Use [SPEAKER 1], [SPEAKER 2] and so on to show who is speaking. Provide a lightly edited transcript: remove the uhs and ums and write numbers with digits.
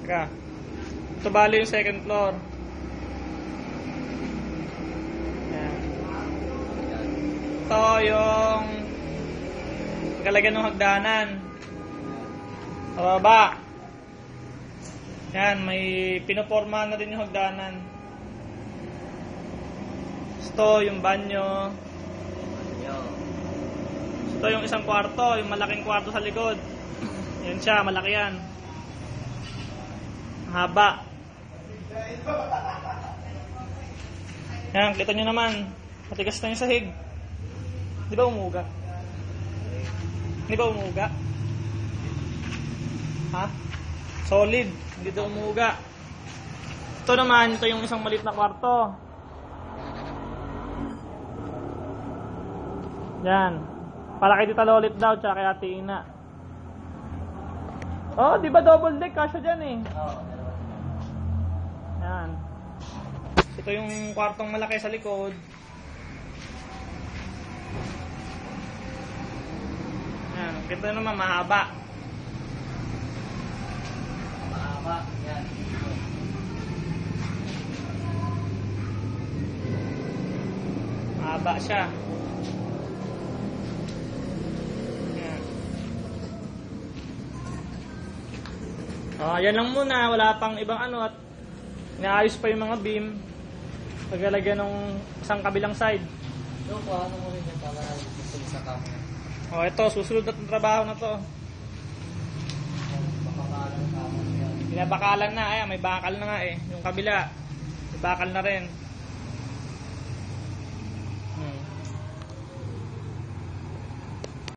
[SPEAKER 1] Teka. Ito bali yung second floor. Yan. Ito yung kalagyan ng hagdanan. Sa baba. Yan, may pinoporma na din yung hagdanan. Ito yung banyo. Ito yung isang kwarto, yung malaking kwarto sa likod. Yan siya, malaki yan. Haba. Yan, kita nyo naman. Matigas na yung sahig. Di ba umuga? Di ba umuga? Ha? Solid. Hindi ito umuga. Ito naman, ito yung isang maliit na kwarto. Yan. Para kay Tita Lolit daw, tsaka kay Ate Ina. Oh, di ba double deck? Kasya dyan eh. Yan. Ito yung kwartong malaki sa likod. Yan. Kita naman, mahaba.
[SPEAKER 2] Mahaba. Yan.
[SPEAKER 1] Mahaba siya. Yan lang muna, wala pang ibang ano at inaayos pa yung mga beam paglalagyan ng isang kabilang side.
[SPEAKER 2] So, paano mo rin yung para sa camera?
[SPEAKER 1] Ito, susunod na trabaho na to.
[SPEAKER 2] Bakalan ka mo yan.
[SPEAKER 1] Binabakalan na, may bakal na nga eh. Yung kabila, may bakal na rin.